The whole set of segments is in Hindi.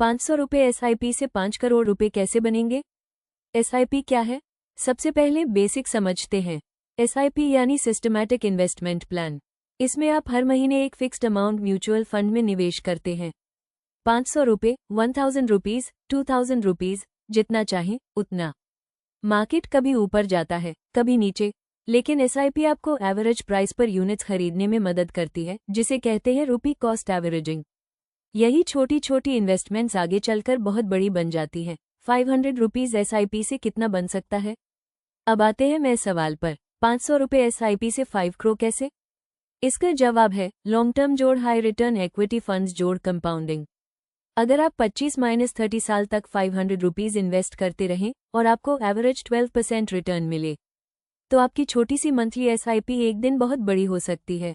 ₹500 SIP से 5 करोड़ रुपए कैसे बनेंगे? SIP क्या है? सबसे पहले बेसिक समझते हैं। SIP यानी सिस्टमैटिक इन्वेस्टमेंट प्लान। इसमें आप हर महीने एक फिक्स्ड अमाउंट म्यूचुअल फंड में निवेश करते हैं। ₹500, ₹1000, ₹2000, जितना चाहें उतना। मार्केट कभी ऊपर जाता है, कभी नीचे, लेकिन SIP आपको एवरेज प्राइस पर यूनिट्स खरीदने में मदद करती है, जिसे कहते हैं रुपी कॉस्ट एवरेजिंग। यही छोटी छोटी इन्वेस्टमेंट्स आगे चलकर बहुत बड़ी बन जाती हैं। ₹500 SIP से कितना बन सकता है? अब आते हैं नए सवाल पर। ₹500 SIP से 5 करोड़ कैसे? इसका जवाब है लॉन्ग टर्म जोड़ हाई रिटर्न इक्विटी फंड्स जोड़ कंपाउंडिंग। अगर आप 25-30 साल तक ₹500 इन्वेस्ट करते रहें और आपको एवरेज 12% रिटर्न मिले, तो आपकी छोटी सी मंथली SIP एक दिन बहुत बड़ी हो सकती है।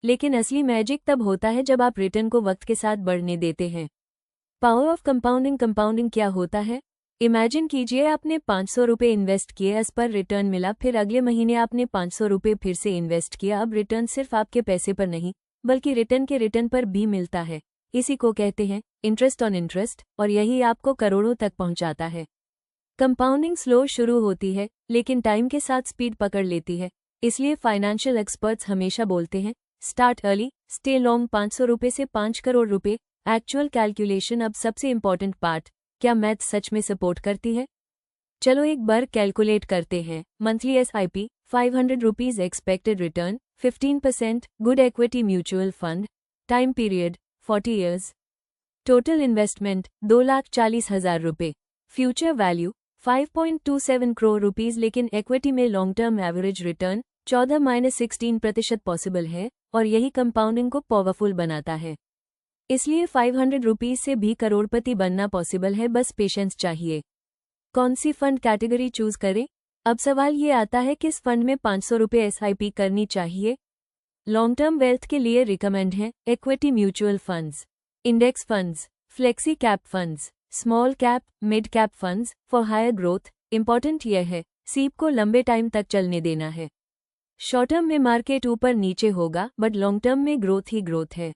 लेकिन असली मैजिक तब होता है जब आप रिटर्न को वक्त के साथ बढ़ने देते हैं। Power of compounding. कंपाउंडिंग क्या होता है? इमेजिन कीजिए आपने ₹500 इन्वेस्ट किए, इस पर रिटर्न मिला, फिर अगले महीने आपने ₹500 फिर से इन्वेस्ट किया। अब रिटर्न सिर्फ आपके पैसे पर नहीं, बल्कि रिटर्न के रिटर्न पर भी मिलता है। इसी को कहते हैं इंटरेस्ट ऑन इंटरेस्ट, और यही आपको करोड़ों तक पहुंचाता है। कंपाउंडिंग स्लो शुरू होती है, लेकिन टाइम के साथ स्पीड पकड़ लेती है। इसलिए फाइनेंशियल एक्सपर्ट्स हमेशा बोलते हैं स्टार्ट अर्ली, स्टे लॉन्ग। ₹500 से 5 करोड़ रुपए। Actual calculation. अब सबसे इंपॉर्टेंट पार्ट, क्या मैथ सच में सपोर्ट करती है? चलो एक बार कैलकुलेट करते हैं। Monthly SIP ₹500 expected return 15%, good equity mutual fund, time period 40 years, total investment ₹2,40,000, future value 5.27 crore rupees. लेकिन इक्विटी में long term average return 14-16% possible है, और यही कंपाउंडिंग को पावरफुल बनाता है। इसलिए ₹500 से भी करोड़पति बनना पॉसिबल है, बस पेशेंस चाहिए। कौन सी फंड कैटेगरी चूज करें? अब सवाल ये आता है किस फंड में ₹500 SIP करनी चाहिए। लॉन्ग टर्म वेल्थ के लिए रिकमेंड है equity mutual funds, index funds, flexi cap funds, small cap mid cap funds for higher growth. Important यह है सीप को लंबे टाइम तक चलने देना है। शॉर्ट टर्म में मार्केट ऊपर नीचे होगा, बट लॉन्ग टर्म में ग्रोथ ही ग्रोथ है।